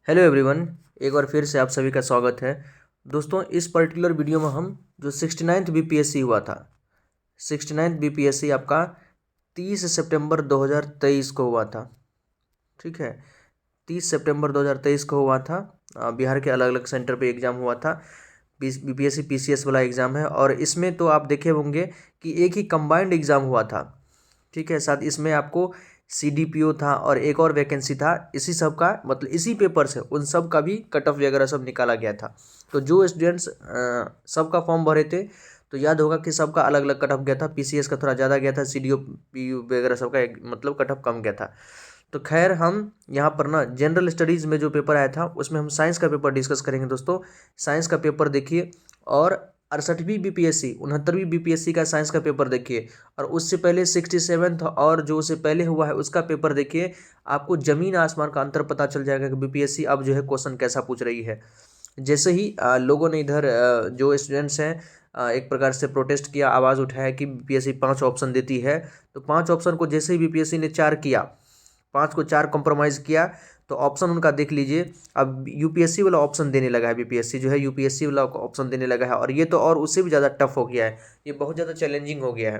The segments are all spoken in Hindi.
हेलो एवरीवन, एक बार फिर से आप सभी का स्वागत है। दोस्तों, इस पर्टिकुलर वीडियो में हम जो 69th बीपीएससी हुआ था, 69th बीपीएससी आपका 30 सितंबर 2023 को हुआ था। ठीक है, 30 सितंबर 2023 को हुआ था। बिहार के अलग अलग सेंटर पे एग्ज़ाम हुआ था। बीपीएससी पीसीएस वाला एग्ज़ाम है और इसमें तो आप देखे होंगे कि एक ही कंबाइंड एग्ज़ाम हुआ था। ठीक है, साथ इसमें आपको सीडीपीओ था और एक और वैकेंसी था। इसी सब का मतलब इसी पेपर से उन सब का भी कट ऑफ वगैरह सब निकाला गया था। तो जो स्टूडेंट्स सबका फॉर्म भरे थे तो याद होगा कि सबका अलग अलग कट ऑफ गया था। पीसीएस का थोड़ा ज़्यादा गया था, सीडीओ पीयू वगैरह सबका मतलब कट ऑफ कम गया था। तो खैर, हम यहाँ पर ना जनरल स्टडीज़ में जो पेपर आया था उसमें हम साइंस का पेपर डिस्कस करेंगे। दोस्तों, साइंस का पेपर देखिए और 68वीं बीपीएससी 69वीं बीपीएससी का साइंस का पेपर देखिए और उससे पहले 67th और जो उससे पहले हुआ है उसका पेपर देखिए। आपको ज़मीन आसमान का अंतर पता चल जाएगा कि बीपीएससी अब जो है क्वेश्चन कैसा पूछ रही है। जैसे ही लोगों ने इधर जो स्टूडेंट्स हैं एक प्रकार से प्रोटेस्ट किया, आवाज़ उठाया कि बीपीएससी 5 ऑप्शन देती है, तो 5 ऑप्शन को जैसे ही बीपीएससी ने 4 किया, 5 को 4 कॉम्प्रोमाइज़ किया, तो ऑप्शन उनका देख लीजिए। अब यूपीएससी वाला ऑप्शन देने लगा है, बीपीएससी जो है यूपीएससी वाला ऑप्शन देने लगा है और ये तो और उससे भी ज़्यादा टफ हो गया है, ये बहुत ज़्यादा चैलेंजिंग हो गया है।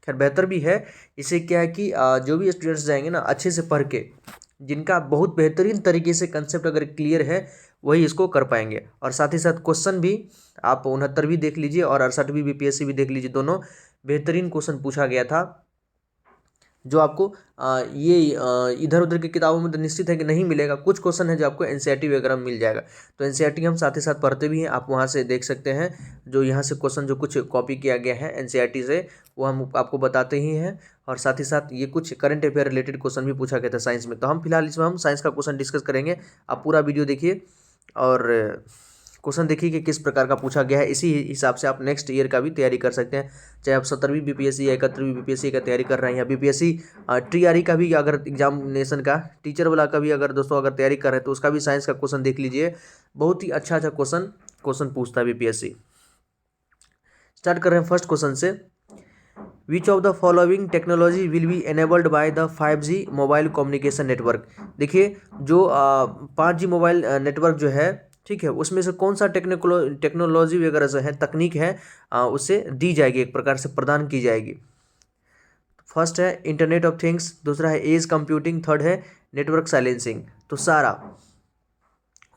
खैर, बेहतर भी है। इससे क्या है कि जो भी स्टूडेंट्स जाएंगे ना अच्छे से पढ़ के, जिनका बहुत बेहतरीन तरीके से कंसेप्ट अगर क्लियर है वही इसको कर पाएंगे। और साथ ही साथ क्वेश्चन भी आप 69वीं देख लीजिए और 68वीं बीपीएससी भी देख लीजिए, दोनों बेहतरीन क्वेश्चन पूछा गया था जो आपको ये इधर उधर की किताबों में तो निश्चित है कि नहीं मिलेगा। कुछ क्वेश्चन है जो आपको एनसीईआरटी वगैरह में मिल जाएगा। तो एनसीईआरटी हम साथ ही साथ पढ़ते भी हैं, आप वहाँ से देख सकते हैं। जो यहाँ से क्वेश्चन जो कुछ कॉपी किया गया है एनसीईआरटी से वो हम आपको बताते ही हैं। और साथ ही साथ ये कुछ करंट अफेयर रिलेटेड क्वेश्चन भी पूछा गया था साइंस में। तो हम फिलहाल इसमें हम साइंस का क्वेश्चन डिस्कस करेंगे। आप पूरा वीडियो देखिए और क्वेश्चन देखिए कि किस प्रकार का पूछा गया है। इसी हिसाब से आप नेक्स्ट ईयर का भी तैयारी कर सकते हैं, चाहे आप 70वीं बीपीएससी या 71वीं बीपीएससी का तैयारी कर रहे हैं या बीपीएससी टीआरई का भी अगर एग्जामिनेशन का टीचर वाला का भी अगर दोस्तों अगर तैयारी कर रहे हैं तो उसका भी साइंस का क्वेश्चन देख लीजिए। बहुत ही अच्छा अच्छा क्वेश्चन पूछता है बीपीएससी। स्टार्ट कर रहे हैं फर्स्ट क्वेश्चन से। विच of the following technology will be enabled by the 5G mobile communication network. देखिए, जो 5G मोबाइल नेटवर्क जो है, ठीक है, उसमें से कौन सा टेक्नोलॉजी वगैरह जो है तकनीक है उससे दी जाएगी, एक प्रकार से प्रदान की जाएगी। फर्स्ट है इंटरनेट ऑफ थिंग्स, दूसरा है एज कंप्यूटिंग, थर्ड है नेटवर्क साइलेंसिंग। तो सारा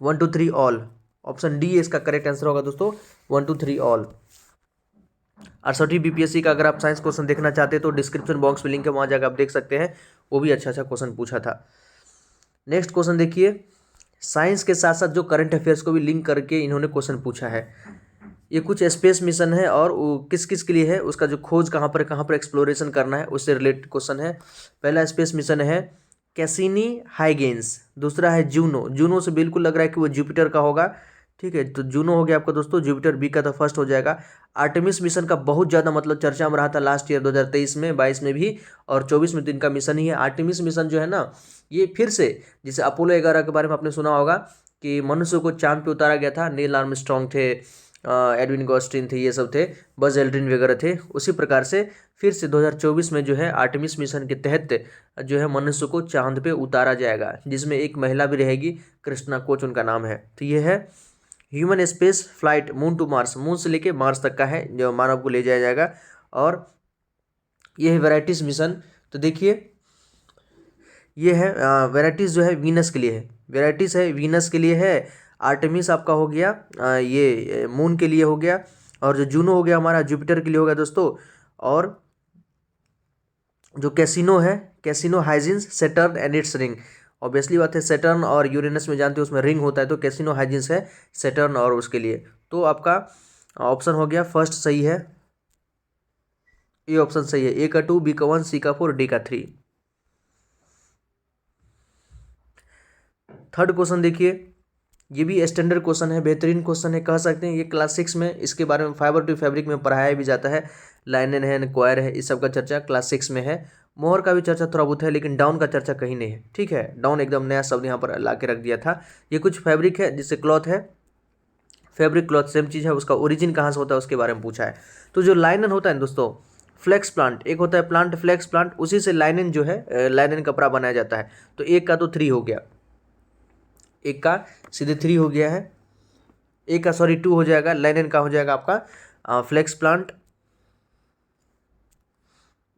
1 2 3 ऑल, ऑप्शन डी इसका करेक्ट आंसर होगा दोस्तों, 1 2 3 ऑल। 68वीं बीपीएससी का अगर आप साइंस क्वेश्चन देखना चाहते हैं तो डिस्क्रिप्शन बॉक्स में लिंक है, वहाँ जाकर आप देख सकते हैं। वो भी अच्छा अच्छा क्वेश्चन पूछा था। नेक्स्ट क्वेश्चन देखिए, साइंस के साथ साथ जो करंट अफेयर्स को भी लिंक करके इन्होंने क्वेश्चन पूछा है। ये कुछ स्पेस मिशन है और वो किस किस के लिए है, उसका जो खोज कहाँ पर एक्सप्लोरेशन करना है उससे रिलेटेड क्वेश्चन है। पहला स्पेस मिशन है कैसिनी हाइगेंस, दूसरा है जूनो। जूनो से बिल्कुल लग रहा है कि वो जुपिटर का होगा। ठीक है, तो जूनो हो गया आपका दोस्तों, जुपिटर बी का तो फर्स्ट हो जाएगा। आर्टेमिस मिशन का बहुत ज़्यादा मतलब चर्चा में रहा था लास्ट ईयर 2023 में, 22 में भी और 24 में तो इनका मिशन ही है। आर्टेमिस मिशन जो है ना, ये फिर से जैसे अपोलो 11 के बारे में आपने सुना होगा कि मनुष्य को चांद पे उतारा गया था, नील आर्मस्ट्रांग थे, एडविन गॉस्टिन थे, ये सब थे, बज एल्ड्रिन वगैरह थे। उसी प्रकार से फिर से 2024 में जो है आर्टेमिस मिशन के तहत जो है मनुष्य को चांद पे उतारा जाएगा, जिसमें एक महिला भी रहेगी, कृष्णा कोच उनका नाम है। तो ये है human space flight moon to Mars, moon से लेके मार्स तक का है जो मानव को ले जाया जाएगा। और ये है वेराइटीज मिशन। तो देखिए, ये है वेराइटीज़ जो है वीनस के लिए है, वेराइटीज़ है वीनस के लिए है। आर्टेमिस आपका हो गया ये मून के लिए हो गया, और जो जूनो हो गया हमारा जुपिटर के लिए हो गया दोस्तों। और जो कैसिनो है, Cassini Huygens, Saturn and its ring. Obviously बात है, सेटर्न और यूरेनस में जानते हो उसमें रिंग होता है, तो कैसिनो हाइजिन्स है सेटर्न और उसके लिए। तो आपका ऑप्शन हो गया फर्स्ट सही है, ये ऑप्शन सही है। ए का 2, बी का 1, सी का 4, डी का 3। थर्ड क्वेश्चन देखिए, ये भी स्टैंडर्ड क्वेश्चन है, बेहतरीन क्वेश्चन है कह सकते हैं। ये क्लास 6 में इसके बारे में फाइबर टू फैब्रिक में पढ़ाया भी जाता है। लाइनन है, क्वायर है, इस सब का चर्चा क्लास 6 में है। मोहर का भी चर्चा थोड़ा बहुत है, लेकिन डाउन का चर्चा कहीं नहीं है। ठीक है, डाउन एकदम नया शब्द यहाँ पर ला के रख दिया था। ये कुछ फैब्रिक है जिससे क्लॉथ है, फैब्रिक क्लॉथ सेम चीज़ है, उसका ओरिजिन कहाँ से होता है उसके बारे में पूछा है। तो जो लाइनन होता है दोस्तों, फ्लेक्स प्लांट, एक होता है प्लांट फ्लेक्स प्लांट, उसी से लाइनन जो है लाइनन कपड़ा बनाया जाता है। तो एक का तो 3 हो गया, एक का सीधे 3 हो गया है, एक का सॉरी 2 हो जाएगा, लाइनेन का हो जाएगा आपका फ्लेक्स प्लांट,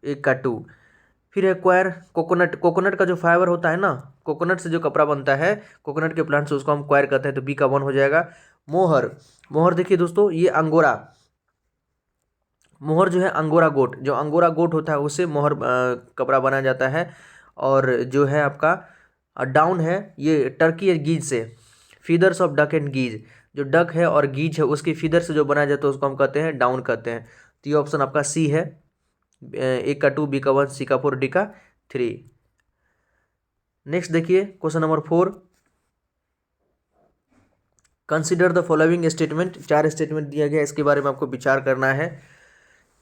एक का 2। फिर है क्वायर, कोकोनट, कोकोनट का जो फाइबर होता है ना, कोकोनट से जो कपड़ा बनता है कोकोनट के प्लांट से, उसको हम क्वायर कहते हैं, तो बी का 1 हो जाएगा। मोहर, मोहर देखिए दोस्तों, ये अंगोरा, मोहर जो है अंगोरा गोट, जो अंगोरा गोट होता है उससे मोहर कपड़ा बनाया जाता है। और जो है आपका डाउन है, ये टर्की है गीज से, फीदर्स ऑफ डक एंड गीज, जो डक है और गीज है उसकी फीदर से जो बनाया जाता है उसको हम कहते हैं डाउन कहते हैं। तो ये ऑप्शन आपका सी है, एक का 2, बी का 1, सी का 4, डी का 3। नेक्स्ट देखिए question number 4, consider the following statement, 4 statement दिया गया है, इसके बारे में आपको विचार करना है।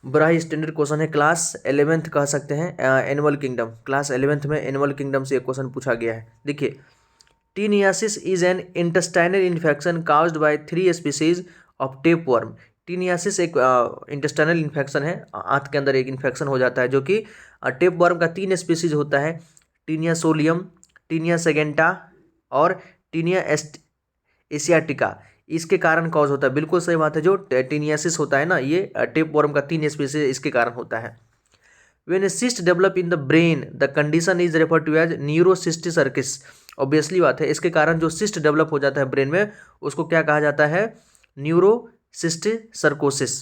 बड़ा ही स्टैंडर्ड क्वेश्चन है, क्लास 11th कह सकते हैं, एनिमल किंगडम, क्लास 11th में एनिमल किंगडम से एक क्वेश्चन पूछा गया है। देखिए, taeniasis is an intestinal infection caused bye 3 species of tapeworm. Taeniasis एक इंटेस्टाइनल इन्फेक्शन है, आंत के अंदर एक इन्फेक्शन हो जाता है जो कि टेपवर्म का 3 स्पीसीज होता है, टीनिया सोलियम, टीनिया सेगेंटा और टीनिया एशियाटिका, इसके कारण कॉज होता है। बिल्कुल सही बात है, जो टीनियासिस होता है ना, ये टेपवर्म का 3 स्पीसीज इसके कारण होता है। When a cyst develop in the brain, the condition is referred to as neurocystic. Obviously बात है, इसके कारण जो सिस्ट डेवलप हो जाता है ब्रेन में उसको क्या कहा जाता है, न्यूरोसिस्टिक सर्कोसिस।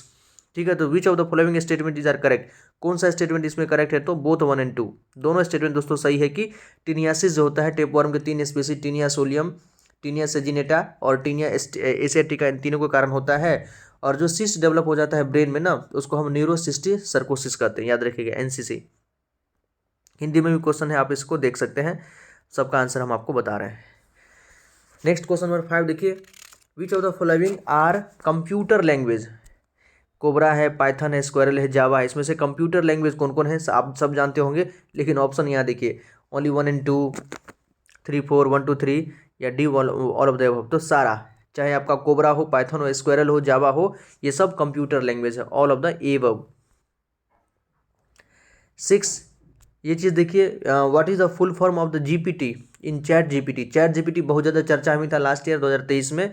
ठीक है, तो which of the following statement is are correct, कौन सा स्टेटमेंट इसमें करेक्ट है, तो बोथ 1 और 2 दोनों स्टेटमेंट दोस्तों सही है कि टीनियासिस जो होता है टेपवर्म के 3 species, taenia solium, taenia saginata और टीनिया एशियाटिका, इन तीनों के कारण होता है। और जो सिस्ट डेवलप हो जाता है ब्रेन में ना, उसको हम न्यूरोसिस्टिक सर्कोसिस कहते हैं, याद रखिएगा, एनसीसी। हिंदी में भी क्वेश्चन है, आप इसको देख सकते हैं, सबका आंसर हम आपको बता रहे हैं। नेक्स्ट क्वेश्चन नंबर 5 देखिए, which of the following are computer language, cobra है, पाइथन है, स्क्वेरल है, जावा है, इसमें से कंप्यूटर लैंग्वेज कौन कौन है आप सब जानते होंगे, लेकिन ऑप्शन यहाँ देखिए, ओनली 1 and 2, 3, 4, 1, 2, 3 या D all of the above. तो सारा, चाहे आपका कोबरा हो, पाइथन हो, स्क्वेरल हो, जावा हो, ये सब कंप्यूटर लैंग्वेज है, ऑल ऑफ द एबव। 6, ये चीज़ देखिए, what is the full form of the GPT in chat GPT. Chat GPT बहुत ज़्यादा चर्चा में था लास्ट ईयर 2023 में।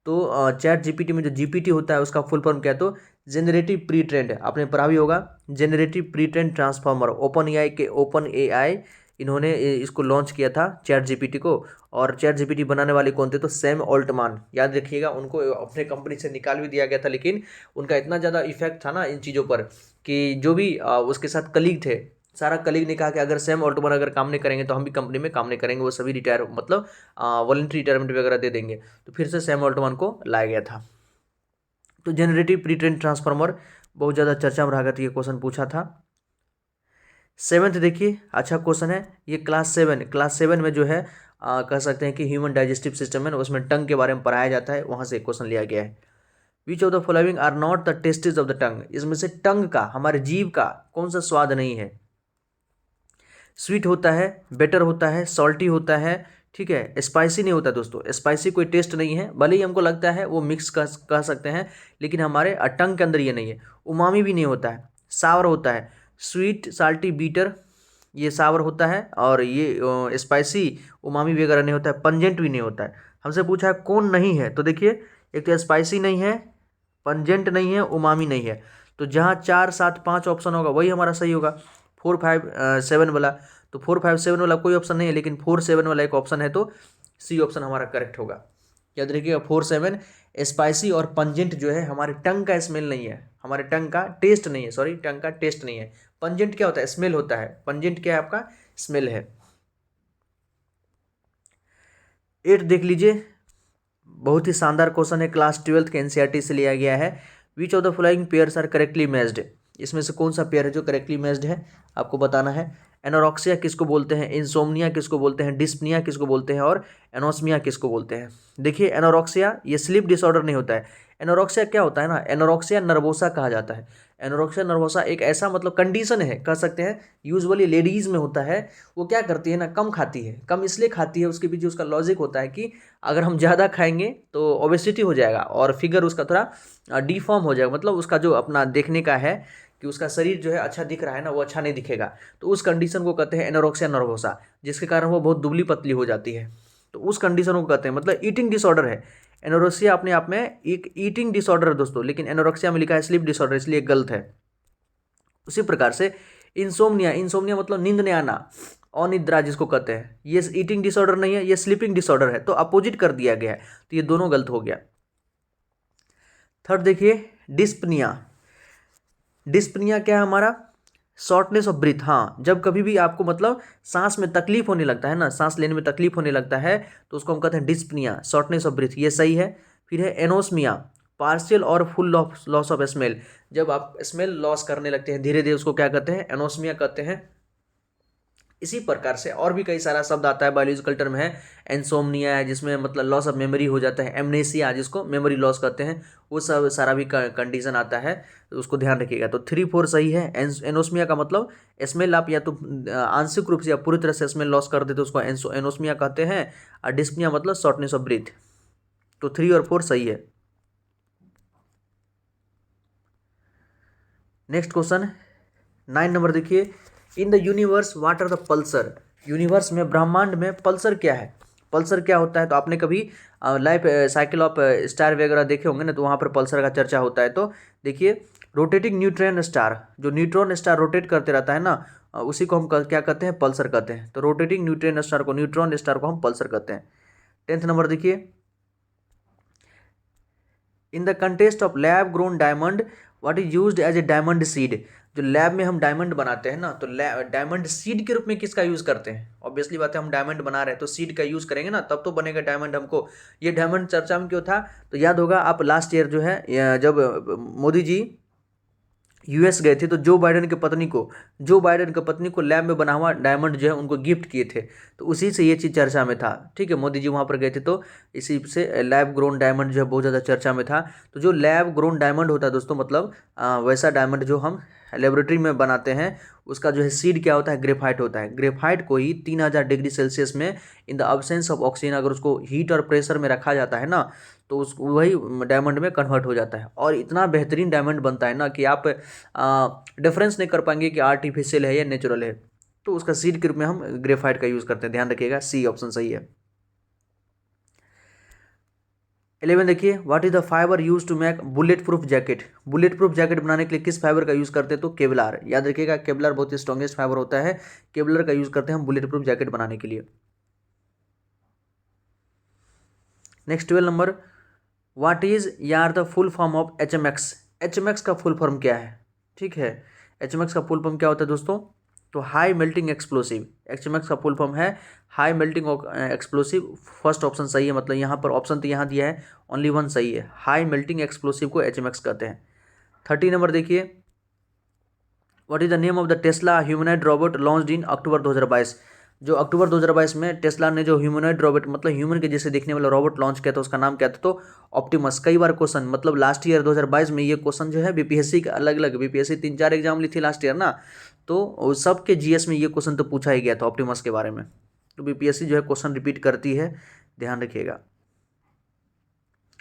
तो चैट जीपीटी में जो जीपीटी होता है उसका फुल फॉर्म क्या है, तो जेनरेटिव प्री ट्रेंड, आपने पढ़ा भी होगा, generative pre trend transformer. Open AI इन्होंने इसको लॉन्च किया था चैट जीपीटी को, और चैट जीपीटी बनाने वाले कौन थे, तो सैम ऑल्टमान, याद रखिएगा, उनको अपने कंपनी से निकाल भी दिया गया था, लेकिन उनका इतना ज़्यादा इफेक्ट था ना इन चीज़ों पर कि जो भी उसके साथ कलीग थे, सारा कलीग ने कहा कि अगर सैम ऑल्टमान अगर काम नहीं करेंगे तो हम भी कंपनी में काम नहीं करेंगे, वो सभी रिटायर, मतलब वॉलंटरी रिटायरमेंट वगैरह दे देंगे। तो फिर से सैम ऑल्टमान को लाया गया था। तो जेनरेटिव प्री ट्रेंड ट्रांसफॉर्मर बहुत ज़्यादा चर्चा में रहा था, ये क्वेश्चन पूछा था। 7th देखिए, अच्छा क्वेश्चन है ये, क्लास 7 में जो है कह सकते हैं कि ह्यूमन डाइजेस्टिव सिस्टम है, उसमें टंग के बारे में पढ़ाया जाता है, वहाँ से एक क्वेश्चन लिया गया है। Which of the following are not the tastes of the tongue, इसमें से टंग का, हमारे जीभ का कौन सा स्वाद नहीं है। स्वीट होता है, बेटर होता है, सॉल्टी होता है, ठीक है, स्पाइसी नहीं होता दोस्तों, स्पाइसी कोई टेस्ट नहीं है, भले ही हमको लगता है वो मिक्स कह सकते हैं, लेकिन हमारे टंग के अंदर ये नहीं है। उमामी भी नहीं होता है, सावर होता है, स्वीट, साल्टी, बीटर, ये सावर होता है, और ये स्पाइसी, उमामी वगैरह नहीं होता है, पंजेंट भी नहीं होता है। हमसे पूछा है कौन नहीं है, तो देखिए, एक तो स्पाइसी नहीं है, पंजेंट नहीं है, उमामी नहीं है, तो जहाँ 4, 7, 5 ऑप्शन होगा वही हमारा सही होगा। 4, 5, 7 वाला, तो 4, 5, 7 वाला कोई ऑप्शन नहीं है, लेकिन 4, 7 वाला एक ऑप्शन है, तो सी ऑप्शन हमारा करेक्ट होगा। याद रखिएगा, 4, 7 स्पाइसी और पंजेंट जो है हमारे टंग का स्मेल नहीं है, हमारे टंग का टेस्ट नहीं है, सॉरी, टंग का टेस्ट नहीं है। पंजेंट क्या होता है, स्मेल होता है, पंजेंट क्या है आपका, स्मेल है। 8 देख लीजिए, बहुत ही शानदार क्वेश्चन है, क्लास 12 के एनसीईआरटी से लिया गया है। Which of the following pairs are correctly matched, इसमें से कौन सा पेयर है जो करेक्टली मैच्ड है, आपको बताना है। एनोरेक्सिया किसको बोलते हैं, इंसोम्निया किसको बोलते हैं, डिस्पनिया किसको बोलते हैं, और एनोस्मिया किसको बोलते हैं। देखिए, एनोरेक्सिया ये स्लीप डिसऑर्डर नहीं होता है। एनोरेक्सिया क्या होता है ना, एनोरेक्सिया नर्वोसा कहा जाता है। एनोरेक्सिया नर्वोसा एक ऐसा मतलब कंडीशन है, कह सकते हैं, यूजुअली लेडीज में होता है। वो क्या करती है ना, कम खाती है, कम इसलिए खाती है, उसके पीछे उसका लॉजिक होता है कि अगर हम ज़्यादा खाएंगे तो ओबेसिटी हो जाएगा और फिगर उसका थोड़ा डिफॉर्म हो जाएगा, मतलब उसका जो अपना देखने का है कि उसका शरीर जो है अच्छा दिख रहा है ना, वो अच्छा नहीं दिखेगा। तो उस कंडीशन को कहते हैं एनोरेक्सिया नर्वोसा, जिसके कारण वो बहुत दुबली पतली हो जाती है। तो उस कंडीशन को कहते हैं, मतलब ईटिंग डिसऑर्डर है। एनोरेक्सिया अपने आप में एक ईटिंग डिसऑर्डर है दोस्तों, लेकिन एनोरेक्सिया में लिखा है स्लीप डिसऑर्डर, इसलिए गलत है। उसी प्रकार से इंसोम्निया, इंसोम्निया मतलब नींद नहीं आना, अनिद्रा जिसको कहते हैं, ये ईटिंग डिसऑर्डर नहीं है, ये स्लीपिंग डिसऑर्डर है, तो अपोजिट कर दिया गया है, तो ये दोनों गलत हो गया। थर्ड देखिए डिस्पनिया। डिस्पनिया क्या है हमारा? Shortness of breath. हाँ, जब कभी भी आपको मतलब सांस में तकलीफ होने लगता है ना, सांस लेने में तकलीफ होने लगता है, तो उसको हम कहते हैं डिस्पनिया, शॉर्टनेस ऑफ ब्रीथ, ये सही है। फिर है एनोस्मिया, पार्शियल और फुल लॉस ऑफ स्मेल, जब आप स्मेल लॉस करने लगते हैं धीरे धीरे, उसको क्या कहते हैं? एनोस्मिया कहते हैं। इसी प्रकार से और भी कई सारा शब्द आता है, बायोलॉजिकल टर्म है, एंसोमनिया है जिसमें मतलब लॉस ऑफ मेमोरी हो जाता है, एमनेसिया जिसको मेमोरी लॉस कहते हैं, वो सब सारा भी कंडीशन आता है, तो उसको ध्यान रखिएगा। तो 3 4 सही है। एनोस्मिया का मतलब स्मेल आप या तो आंशिक रूप से या पूरी तरह से स्मेल लॉस कर देते तो उसको एनोस्मिया कहते हैं, और डिस्पनिया मतलब शॉर्टनेस ऑफ ब्रीथ। तो 3 और 4 सही है। नेक्स्ट क्वेश्चन 9 नंबर देखिए, in the universe what are the pulsar. Universe में, ब्रह्मांड में पल्सर क्या है? पल्सर क्या होता है? तो आपने कभी लाइफ साइकिल ऑफ स्टार वगैरह देखे होंगे ना, तो वहाँ पर पल्सर का चर्चा होता है। तो देखिए, रोटेटिंग न्यूट्रॉन स्टार, जो न्यूट्रॉन स्टार रोटेट करते रहता है ना, उसी को हम क्या कहते हैं? पल्सर कहते हैं। तो रोटेटिंग न्यूट्रॉन स्टार को हम पल्सर कहते हैं। 10th नंबर देखिए, in the contest of lab grown diamond what is used as a diamond seed. जो लैब में हम डायमंड बनाते हैं ना, तो डायमंड सीड के रूप में किसका यूज करते हैं? ऑब्वियसली बात है, हम डायमंड बना रहे हैं तो सीड का यूज करेंगे ना, तब तो बनेगा डायमंड हमको। ये डायमंड चर्चा में क्यों था? तो याद होगा आप लास्ट ईयर जो है, जब मोदी जी यूएस गए थे, तो जो बाइडेन की पत्नी को लैब में बना हुआ डायमंड जो है उनको गिफ्ट किए थे, तो उसी से ये चीज़ चर्चा में था। ठीक है, मोदी जी वहाँ पर गए थे, तो इसी से लैब ग्रोन डायमंड जो है बहुत ज़्यादा चर्चा में था। तो जो लैब ग्रोन डायमंड होता है दोस्तों, मतलब वैसा डायमंड जो हम लेबोरेटरी में बनाते हैं, उसका जो है सीड क्या होता है? ग्रेफाइट होता है। ग्रेफाइट को ही 3000 डिग्री सेल्सियस में in the absence of oxygen, अगर उसको हीट और प्रेशर में रखा जाता है ना, तो उस वही डायमंड में कन्वर्ट हो जाता है, और इतना बेहतरीन डायमंड बनता है ना कि आप डिफरेंस नहीं कर पाएंगे कि आर्टिफिशियल है या नेचुरल है। तो उसका सीड के रूप में हम ग्रेफाइट का यूज़ करते हैं, ध्यान रखिएगा, सी ऑप्शन सही है। 11 देखिए, what is the fibre use to make bulletproof jacket. Bulletproof jacket बनाने के लिए किस फाइबर का यूज़ करते हैं? तो केवलार। याद रखिएगा, केवलार बहुत ही स्ट्रॉन्गेस्ट फाइबर होता है, केवलर का यूज़ करते हैं हम बुलेट प्रूफ जैकेट बनाने के लिए। नेक्स्ट 12 नंबर, व्हाट इज यार the full form of HMX। HMX का फुल फॉर्म क्या है? ठीक है, HMX का फुल फॉर्म क्या होता है दोस्तों? तो हाई मेल्टिंग एक्सप्लोसिव। HMX का फुल फॉर्म है high melting explosive. First option सही है, मतलब यहाँ पर ऑप्शन तो यहाँ दिया है, ओनली वन सही है, हाई मेल्टिंग एक्सप्लोसिव को HMX कहते हैं। 30 नंबर देखिए, what is the name of the Tesla humanoid robot launched in October 2022। जो अक्टूबर 2022 में टेस्ला ने जो ह्यूमनॉइड रोबोट, मतलब ह्यूमन के जैसे दिखने वाला रोबोट लॉन्च किया था, उसका नाम क्या था? तो ऑप्टिमस। कई बार क्वेश्चन, मतलब लास्ट ईयर 2022 में ये क्वेश्चन जो है बीपीएससी का अलग अलग, बीपीएससी 3 4 एग्जाम ली थी लास्ट ईयर ना, तो सबके जीएस में ये क्वेश्चन तो पूछा ही गया था ऑप्टिमस के बारे में। तो बीपीएससी जो है क्वेश्चन रिपीट करती है, ध्यान रखिएगा।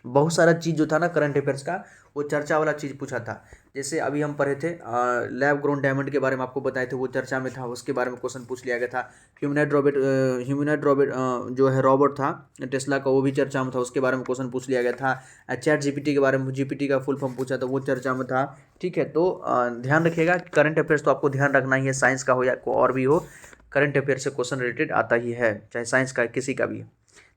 बहुत सारा चीज़ जो था ना करंट अफेयर्स का, वो चर्चा वाला चीज़ पूछा था। जैसे अभी हम पढ़े थे लैब ग्रोन डायमंड के बारे में आपको बताए थे, वो चर्चा में था, उसके बारे में क्वेश्चन पूछ लिया गया था। ह्यूमनॉइड रोबोट जो है रोबोट था टेस्ला का, वो भी चर्चा में था, उसके बारे में क्वेश्चन पूछ लिया गया था। चैट जीपीटी के बारे में, जीपीटी का फुल फॉर्म पूछा था, वो चर्चा में था। ठीक है, तो ध्यान रखिएगा, करंट अफेयर्स तो आपको ध्यान रखना ही है, साइंस का हो या को और भी हो, करंट अफेयर से क्वेश्चन रिलेटेड आता ही है, चाहे साइंस का किसी का भी।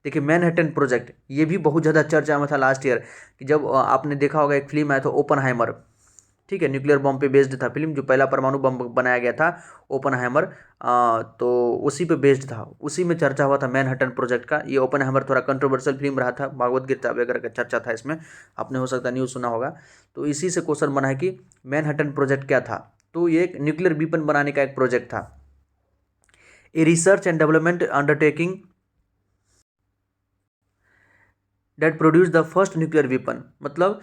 देखिए, मैनहट्टन प्रोजेक्ट, ये भी बहुत ज़्यादा चर्चा में था लास्ट ईयर, कि जब आपने देखा होगा एक फिल्म आया था ओपनहाइमर। ठीक है, न्यूक्लियर बम पे बेस्ड था फिल्म, जो पहला परमाणु बम बनाया गया था ओपनहाइमर, तो उसी पे बेस्ड था, उसी में चर्चा हुआ था मैनहट्टन प्रोजेक्ट का। ये ओपनहाइमर थोड़ा कंट्रोवर्शियल फिल्म रहा था, भागवत गीता वगैरह का चर्चा था इसमें, आपने हो सकता है न्यूज़ सुना होगा। तो इसी से क्वेश्चन बना है कि मैनहट्टन प्रोजेक्ट क्या था? तो ये एक न्यूक्लियर वेपन बनाने का एक प्रोजेक्ट था, a research and development undertaking that produce the first nuclear weapon. मतलब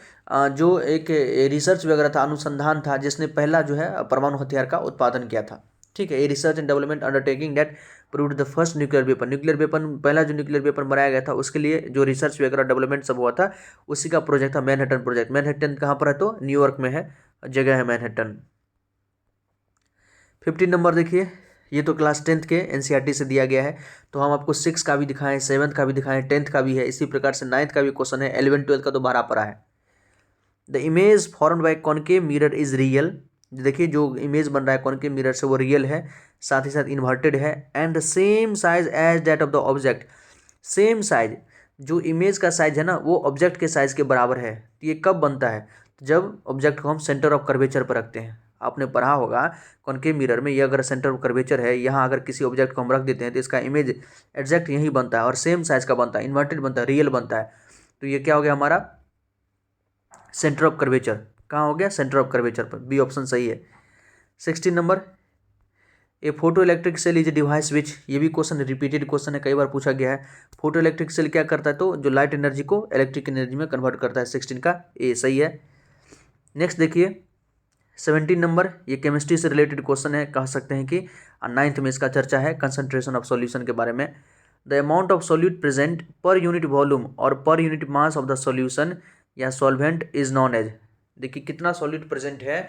जो एक रिसर्च वगैरह था, अनुसंधान था, जिसने पहला जो है परमाणु हथियार का उत्पादन किया था। ठीक है, a research and development undertaking that proved the first nuclear weapon. Nuclear weapon, पहला जो न्यूक्लियर वेपन बनाया गया था, उसके लिए जो रिसर्च वगैरह डेवलपमेंट सब हुआ था, उसी का प्रोजेक्ट था मैनहट्टन प्रोजेक्ट। मैनहट्टन कहाँ पर है? तो न्यूयॉर्क में है, जगह है मैनहट्टन। 15 नंबर देखिए, ये तो क्लास 10th के एनसीईआरटी से दिया गया है। तो हम आपको 6 का भी दिखाएं, 7th का भी दिखाएं, 10th का भी है, इसी प्रकार से 9th का भी क्वेश्चन है, 11 12 का तो भरा पड़ा है। The image formed by concave mirror is real. देखिए जो इमेज बन रहा है कॉनकेव मिरर से वो रियल है, साथ ही साथ इन्वर्टेड है, and the same size as that of the object. Same size, जो इमेज का साइज है ना वो ऑब्जेक्ट के साइज के बराबर है। तो ये कब बनता है? जब ऑब्जेक्ट को हम सेंटर ऑफ कर्वेचर पर रखते हैं। आपने पढ़ा होगा कॉनकेव मिरर में, ये अगर सेंटर ऑफ कर्वेचर है, यहाँ अगर किसी ऑब्जेक्ट को हम रख देते हैं तो इसका इमेज एग्जैक्ट यही बनता है और सेम साइज का बनता है, इन्वर्टेड बनता है, रियल बनता है। तो ये क्या हो गया हमारा? Centre of curvature. कहाँ हो गया? सेंटर ऑफ कर्वेचर पर। बी ऑप्शन सही है। 16 number, a photoelectric cell is a device which. ये भी क्वेश्चन रिपीटेड क्वेश्चन है, कई बार पूछा गया है। फोटो इलेक्ट्रिक सेल क्या करता है? तो जो लाइट एनर्जी को इलेक्ट्रिक एनर्जी में कन्वर्ट करता है। 16 का ए सही है। नेक्स्ट देखिए 17 नंबर, ये केमिस्ट्री से रिलेटेड क्वेश्चन है, कह सकते हैं कि 9th में इसका चर्चा है, कंसंट्रेशन ऑफ सॉल्यूशन के बारे में। The amount of solute present per unit volume और per unit mass of the solution या सॉल्वेंट इज नॉन एज। देखिए कितना सॉल्यूट प्रेजेंट है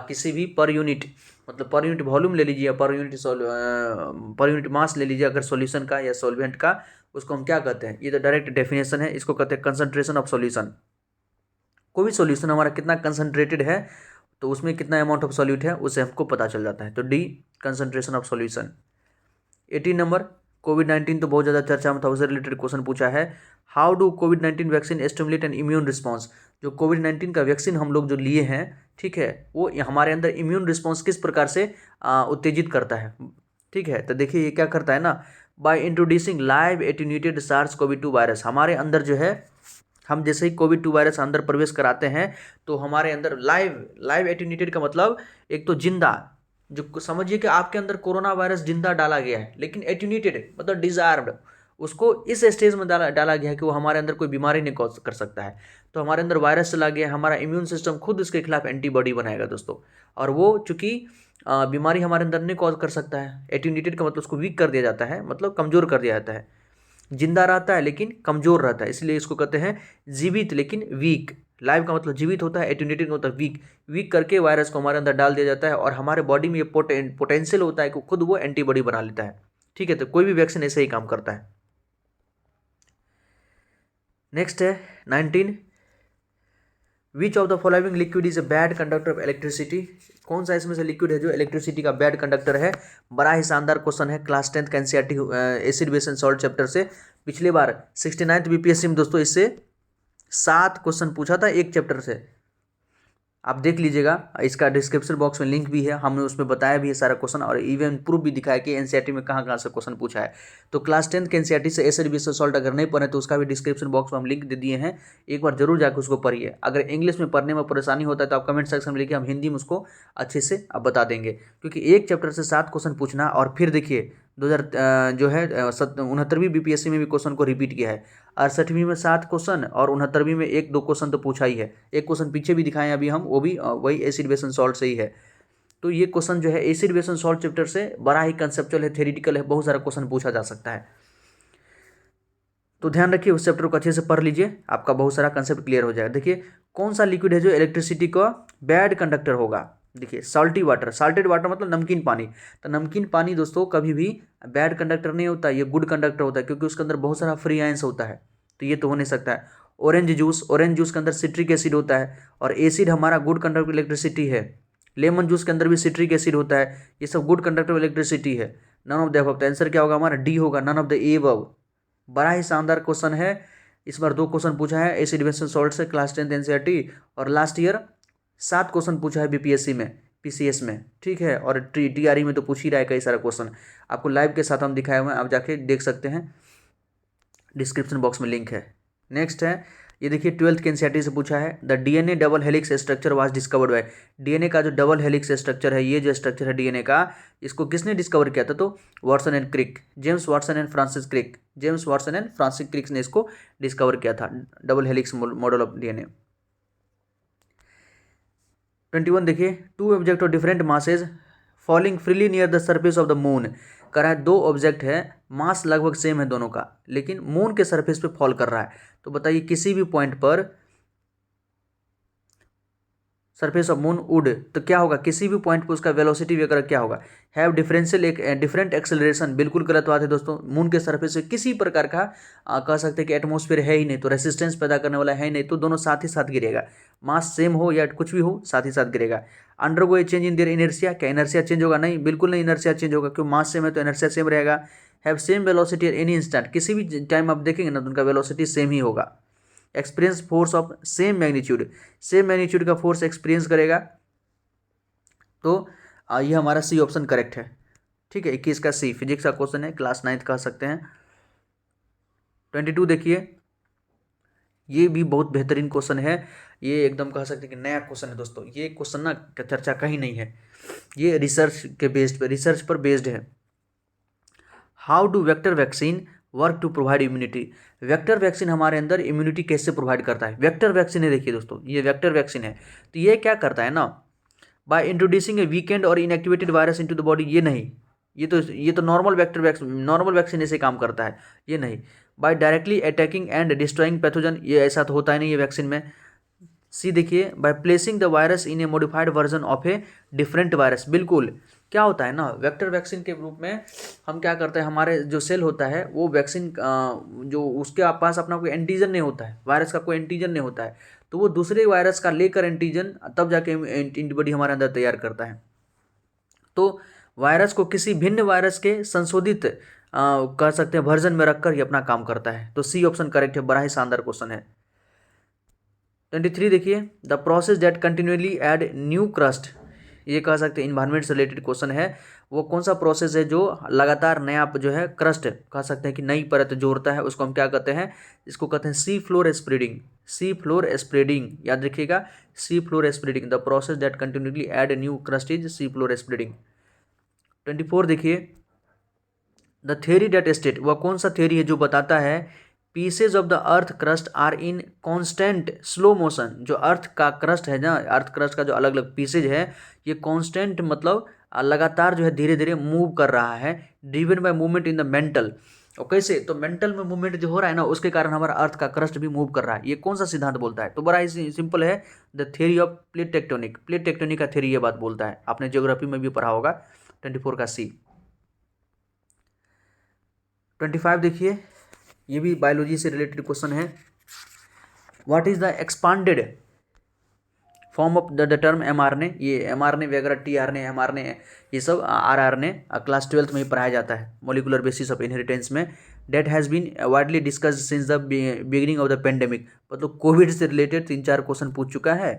किसी भी पर यूनिट, मतलब पर यूनिट वॉल्यूम ले लीजिए, पर यूनिट मास ले लीजिए अगर सॉल्यूशन का या सॉल्वेंट का, उसको हम क्या कहते हैं? ये तो डायरेक्ट डेफिनेशन है, इसको कहते हैं कंसंट्रेशन ऑफ सॉल्यूशन। कोई भी सॉल्यूशन हमारा कितना कंसंट्रेटेड है तो उसमें कितना अमाउंट ऑफ सॉल्यूट है उसे हमको पता चल जाता है। तो the concentration of solution. 18 number, कोविड-19 तो बहुत ज़्यादा चर्चा में था, उससे रिलेटेड क्वेश्चन पूछा है। How do covid vaccine stimulate N immune response. जो कोविड-19 का वैक्सीन हम लोग जो लिए हैं, ठीक है, वो हमारे अंदर इम्यून रिस्पॉन्स किस प्रकार से उत्तेजित करता है। ठीक है, तो देखिए ये क्या करता है ना, by introducing live attenuated SARS-CoV-2 virus. हमारे अंदर जो है, हम जैसे ही कोविड-2 वायरस अंदर प्रवेश कराते हैं तो हमारे अंदर लाइव एटेन्यूएटेड का मतलब एक तो जिंदा, जो समझिए कि आपके अंदर कोरोना वायरस जिंदा डाला गया है, लेकिन एटेन्यूएटेड मतलब डिजार्व्ड, उसको इस स्टेज में डाला गया है कि वो हमारे अंदर कोई बीमारी नहीं कॉज कर सकता है। तो हमारे अंदर वायरस चला गया, हमारा इम्यून सिस्टम खुद उसके खिलाफ एंटीबॉडी बनाएगा दोस्तों, और वो चूंकि बीमारी हमारे अंदर नहीं कॉज कर सकता है। एटेन्यूएटेड का मतलब उसको वीक कर दिया जाता है, मतलब कमजोर कर दिया जाता है। जिंदा रहता है लेकिन कमजोर रहता है, इसलिए इसको कहते हैं जीवित लेकिन वीक। लाइव का मतलब जीवित होता है, एटेन्यूएटेड का मतलब वीक। वीक करके वायरस को हमारे अंदर डाल दिया जाता है और हमारे बॉडी में ये पोटेंशियल होता है कि खुद वो एंटीबॉडी बना लेता है। ठीक है, तो कोई भी वैक्सीन ऐसे ही काम करता है। नेक्स्ट है 19, विच of the following liquid is a bad conductor of electricity. कौन सा इसमें से लिक्विड है जो इलेक्ट्रिसिटी का बैड कंडक्टर है? बड़ा ही शानदार क्वेश्चन है, क्लास 10th का NCERT acid base and salt chapter से। पिछले बार 69th बीपीएससी में दोस्तों इससे 7 क्वेश्चन पूछा था एक चैप्टर से। आप देख लीजिएगा, इसका डिस्क्रिप्शन बॉक्स में लिंक भी है, हमने उसमें बताया भी है सारा क्वेश्चन, और इवन प्रूफ भी दिखाया कि एनसीईआरटी में कहाँ कहाँ से क्वेश्चन पूछा है। तो क्लास 10th के एनसीईआरटी से एसिड बेस सॉल्ट अगर नहीं पढ़े तो उसका भी डिस्क्रिप्शन बॉक्स में हम लिंक दे दिए हैं, एक बार जरूर जाकर उसको पढ़िए। अगर इंग्लिश में पढ़ने में परेशानी होता है तो आप कमेंट सेक्शन में लिखिए, हम हिंदी में उसको अच्छे से आप बता देंगे। क्योंकि एक चैप्टर से 7 क्वेश्चन पूछना, और फिर देखिए 2000 जो है 69वीं बीपीएससी में भी क्वेश्चन को रिपीट किया है। 68वीं में 7 क्वेश्चन और 69वीं में 1-2 क्वेश्चन तो पूछा ही है। एक क्वेश्चन पीछे भी दिखाएं अभी हम, वो भी वही एसिड बेस एंड सॉल्ट से ही है। तो ये क्वेश्चन जो है acid base and salt chapter से बड़ा ही कंसेप्चुअल है, थ्योरेटिकल है, बहुत सारा क्वेश्चन पूछा जा सकता है। तो ध्यान रखिए, उस चैप्टर को अच्छे से पढ़ लीजिए, आपका बहुत सारा कंसेप्ट क्लियर हो जाएगा। देखिए कौन सा लिक्विड है जो इलेक्ट्रिसिटी का बैड कंडक्टर होगा? देखिए साल्टी वाटर, साल्टेड वाटर मतलब नमकीन पानी। तो नमकीन पानी दोस्तों कभी भी बैड कंडक्टर नहीं होता, ये गुड कंडक्टर होता है, क्योंकि उसके अंदर बहुत सारा फ्री आयंस होता है। तो ये तो हो नहीं सकता है। ऑरेंज जूस के अंदर सिट्रिक एसिड होता है, और एसिड हमारा गुड कंडक्टर इलेक्ट्रिसिटी है। लेमन जूस के अंदर भी सिट्रिक एसिड होता है, ये सब गुड कंडक्टर इलेक्ट्रिसिटी है। None of the above, answer क्या होगा हमारा? डी होगा, नन ऑफ द एबव। बड़ा ही शानदार क्वेश्चन है, इस बार 2 क्वेश्चन पूछा है एसिड बेस एंड सॉल्ट से क्लास 10th एनसीईआरटी, और लास्ट ईयर 7 क्वेश्चन पूछा है बीपीएससी में, पीसीएस में। ठीक है, और टीआरई में तो पूछ ही रहा है कई सारा क्वेश्चन, आपको लाइव के साथ हम दिखाए हुए हैं, आप जाके देख सकते हैं, डिस्क्रिप्शन बॉक्स में लिंक है। नेक्स्ट है, ये देखिए 12th के एनसीईआरटी से पूछा है, the DNA double helix structure was discovered by. DNA का जो डबल हेलिक्स स्ट्रक्चर है, ये जो स्ट्रक्चर है डीएनए का, इसको किसने डिस्कवर किया था? तो Watson and Crick, James Watson and Francis Crick, James Watson and Francis Crick ने इसको डिस्कवर किया था, double helix model of DNA. 21 देखिए, 2 object of different masses falling freely near the surface of the moon. कह रहा है 2 ऑब्जेक्ट है, मास लगभग सेम है दोनों का, लेकिन मून के सरफेस पे फॉल कर रहा है। तो बताइए किसी भी पॉइंट पर सरफेस ऑफ मून वुड, तो क्या होगा, किसी भी पॉइंट पे उसका वेलोसिटी वगैरह क्या होगा, हैव डिफरेंशियल एक डिफरेंट एक्सेलरेशन। बिल्कुल गलत बात है दोस्तों। मून के सरफेस से किसी प्रकार का कह सकते हैं कि एटमॉस्फेयर है ही नहीं, तो रेसिस्टेंस पैदा करने वाला है ही नहीं, तो दोनों साथ ही साथ गिरेगा। मास सेम हो या कुछ भी हो, साथ ही साथ गिरेगा। Undergo A change in their inertia, क्या इनर्शिया चेंज होगा, नहीं, बिल्कुल नहीं इनर्शिया चेंज होगा, क्यों मास सेम है तो इनर्शिया सेम रहेगा। Have same velocity at any instant, किसी भी टाइम आप देखेंगे ना तो उनका वेलोसिटी सेम ही होगा। Experience force of same magnitude, same magnitude का फोर्स एक्सपीरियंस करेगा। तो ये हमारा सी ऑप्शन करेक्ट है। ठीक है, 21 का सी, फिजिक्स का क्वेश्चन है, क्लास 9th कह सकते हैं। 22 देखिए, ये भी बहुत बेहतरीन क्वेश्चन है। ये एकदम कह सकते हैं कि नया क्वेश्चन है दोस्तों। ये क्वेश्चन ना चर्चा कहीं नहीं है, ये रिसर्च पर बेस्ड है। How do vector vaccine work to provide immunity, vector vaccine हमारे अंदर इम्यूनिटी कैसे प्रोवाइड करता है। वेक्टर वैक्सीन है, देखिए दोस्तों, ये वेक्टर वैक्सीन है, तो ये क्या करता है ना, बाय इंट्रोड्यूसिंग ए वीकेंड और inactivated virus into the body, ये नहीं, ये तो नॉर्मल वैक्सीन ऐसे काम करता है, ये नहीं। By directly attacking and destroying pathogen, ये ऐसा तो होता ही नहीं है वैक्सीन में। सी देखिए, by placing the virus in A modified version of a different virus, बिल्कुल। क्या होता है ना, वेक्टर वैक्सीन के रूप में हम क्या करते हैं, हमारे जो सेल होता है वो वैक्सीन जो उसके पास अपना कोई एंटीजन नहीं होता है, वायरस का कोई एंटीजन नहीं होता है, तो वो दूसरे वायरस का लेकर एंटीजन तब जाके एंटीबॉडी हमारे अंदर तैयार करता है। तो वायरस को किसी भिन्न वायरस के संशोधित कह सकते हैं वर्जन में रखकर ही अपना काम करता है। तो सी ऑप्शन करेक्ट है, बड़ा ही शानदार क्वेश्चन है। 23 देखिए, the process that continually add new crust, ये कह सकते हैं इन्वायरमेंट से रिलेटेड क्वेश्चन है। वो कौन सा प्रोसेस है जो लगातार नया जो है क्रस्ट कह सकते हैं कि नई परत जोड़ता है, उसको हम क्या कहते हैं, इसको कहते हैं sea floor spreading. Sea floor spreading, याद रखिएगा, sea floor spreading, the process that continually add new crust is sea floor spreading. 24 देखिए, द थ्योरी दैट स्टेट, वह कौन सा थ्योरी है जो बताता है pieces of the earth crust are in constant slow motion, जो अर्थ का क्रस्ट है ना, अर्थ क्रस्ट का जो अलग अलग पीसेज है, ये कॉन्स्टेंट मतलब लगातार जो है धीरे धीरे मूव कर रहा है, driven by movement in the mental. और कैसे, तो मेंटल में मूवमेंट जो हो रहा है ना, उसके कारण हमारा अर्थ का क्रस्ट भी मूव कर रहा है। ये कौन सा सिद्धांत बोलता है, तो बड़ा ही सिंपल है, the theory of plate tectonic, plate tectonic का थ्योरी ये बात बोलता है, आपने ज्योग्राफी में भी पढ़ा होगा। 24 का सी। 25 देखिए, ये भी बायोलॉजी से रिलेटेड क्वेश्चन है। What is the expanded form of the term mRNA, ये mRNA वगैरह tRNA mRNA ये सब rRNA क्लास 12th में ही पढ़ाया जाता है, मोलिकुलर बेसिस ऑफ इनहेरिटेंस में। That has been widely discussed since the beginning of the pandemic, मतलब कोविड से रिलेटेड 3-4 क्वेश्चन पूछ चुका है।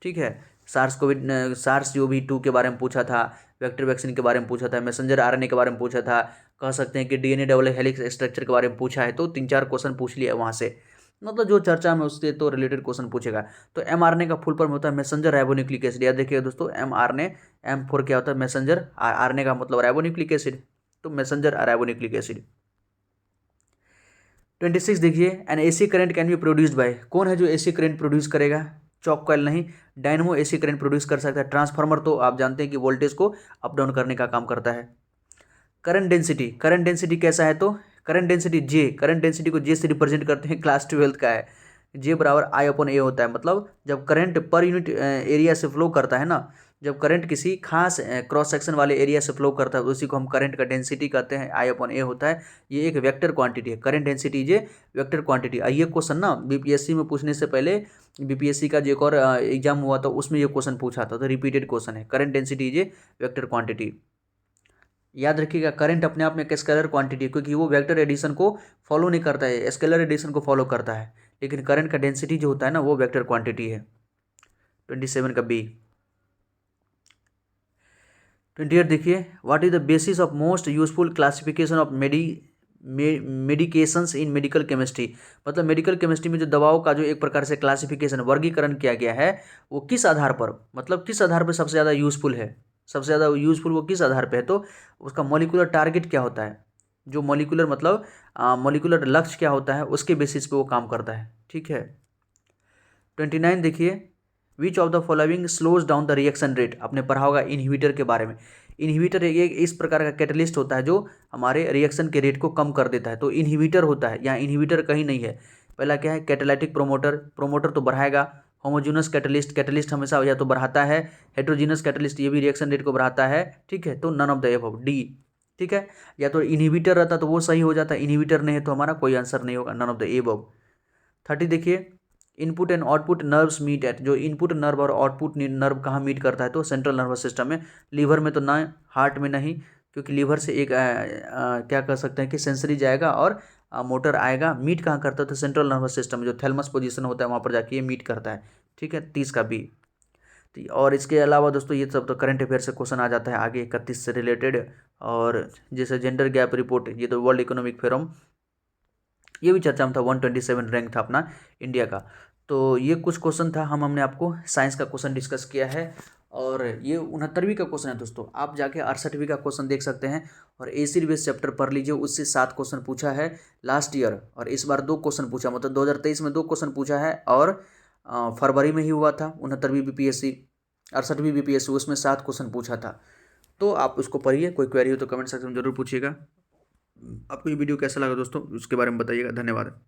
ठीक है, SARS-CoV-2 के बारे में पूछा था, वेक्टर वैक्सीन के बारे में पूछा था, मैसेंजर RNA के बारे में पूछा था, कह सकते हैं कि DNA डबल हेलिक्स स्ट्रक्चर के बारे में पूछा है, तो 3-4 क्वेश्चन पूछ लिया वहाँ से, मतलब जो चर्चा में उससे तो रिलेटेड क्वेश्चन पूछेगा। तो mRNA का फुल फॉर्म होता है मैसेंजर राइबोन्यूक्लिक एसिड, याद देखिए दोस्तों, mRNA M4 क्या होता है, मैसेंजर, RNA का मतलब राइबोन्यूक्लिक एसिड, तो मैसेंजर राइबोन्यूक्लिक एसिड। 26 देखिए, N AC current can be produced by, कौन है जो एसी करंट प्रोड्यूस करेगा, चॉक कॉइल नहीं, डायनमो एसी करंट प्रोड्यूस कर सकता है। ट्रांसफार्मर तो आप जानते हैं कि वोल्टेज को अप डाउन करने का काम करता है। करंट डेंसिटी कैसा है, तो करंट डेंसिटी जे, करंट डेंसिटी को जे से रिप्रेजेंट करते हैं, क्लास 12th का है, जे बराबर I/A होता है। मतलब जब करंट पर यूनिट एरिया से फ्लो करता है ना, जब करंट किसी खास क्रॉस सेक्शन वाले एरिया से फ्लो करता है तो उसी को हम करंट का डेंसिटी कहते हैं, I/A होता है। ये एक वेक्टर क्वांटिटी है, करंट डेंसिटी जे वेक्टर क्वांटिटी। ये क्वेश्चन ना बीपीएससी में पूछने से पहले, बीपीएससी का जो एक और एग्जाम हुआ था उसमें ये क्वेश्चन पूछा था, तो रिपीटेड क्वेश्चन है, करंट डेंसिटी जे वेक्टर क्वांटिटी। याद रखिएगा, करंट अपने आप में एक स्केलर क्वांटिटी है, क्योंकि वो वेक्टर एडिशन को फॉलो नहीं करता है, स्केलर एडिशन को फॉलो करता है, लेकिन करंट का डेंसिटी जो होता है ना वो वेक्टर क्वांटिटी है। 27 का बी। 28 देखिए, what is the basis of most useful classification of medications in medical chemistry, मतलब मेडिकल केमिस्ट्री में जो दवाओं का जो एक प्रकार से क्लासिफिकेशन वर्गीकरण किया गया है, वो किस आधार पर, मतलब किस आधार पर सबसे ज़्यादा यूजफुल है, सबसे ज़्यादा यूजफुल वो किस आधार पे है, तो उसका मॉलिक्यूलर टारगेट क्या होता है, जो मॉलिक्यूलर मतलब मॉलिक्यूलर लक्ष्य क्या होता है, उसके बेसिस पे वो काम करता है। ठीक है। 29 देखिए, which of the following slows down the reaction rate, आपने पढ़ा होगा इनहिबिटर के बारे में। इनहिबिटर ये इस प्रकार का कैटलिस्ट होता है जो हमारे रिएक्शन के रेट को कम कर देता है, तो इनहिबिटर होता है। यहाँ इनहिबिटर कहीं नहीं है, पहला क्या है, कैटालाइटिक प्रोमोटर, प्रोमोटर तो बढ़ाएगा, होमोजेनस कैटलिस्ट, कैटलिस्ट हमेशा या तो बढ़ाता है, हेट्रोजीनस कैटलिस्ट ये भी रिएक्शन रेट को बढ़ाता है, ठीक है, तो none of the above, D, ठीक है। या तो इनहिबिटर रहता तो वो सही हो जाता, इनहिबिटर नहीं है तो हमारा कोई आंसर नहीं होगा, नन ऑफ द एबव। 30 देखिए, input and output nerves meet at, जो इनपुट नर्व और आउटपुट नर्व कहाँ मीट करता है, तो सेंट्रल नर्वस सिस्टम में, लीवर में तो ना, हार्ट में नहीं, क्योंकि लीवर से एक क्या कर सकते हैं कि सेंसरी जाएगा और मोटर आएगा, मीट कहाँ करता है तो सेंट्रल नर्वस सिस्टम में जो थैलमस पोजीशन होता है वहाँ पर जाके ये मीट करता है, ठीक है, 30 का बी। और इसके अलावा दोस्तों ये सब तो करंट अफेयर से क्वेश्चन आ जाता है आगे 31 से रिलेटेड, और जैसे जेंडर गैप रिपोर्ट, ये तो वर्ल्ड इकोनॉमिक फोरम, ये भी चर्चा में था, 127 रैंक था अपना इंडिया का। तो ये कुछ क्वेश्चन था, हमने आपको साइंस का क्वेश्चन डिस्कस किया है, और ये 69वीं का क्वेश्चन है दोस्तों, आप जाके 68वीं का क्वेश्चन देख सकते हैं, और एसिड बेस चैप्टर पढ़ लीजिए, उससे 7 क्वेश्चन पूछा है लास्ट ईयर, और इस बार 2 क्वेश्चन पूछा, मतलब 2023 में 2 क्वेश्चन पूछा है, और फरवरी में ही हुआ था 69वीं बीपीएससी, 68वीं बीपीएससी, उसमें 7 क्वेश्चन पूछा था। तो आप उसको पढ़िए, कोई क्वेरी हो तो कमेंट सेक्शन में जरूर पूछिएगा। आपको ये वीडियो कैसा लगा दोस्तों, उसके बारे में बताइएगा। धन्यवाद।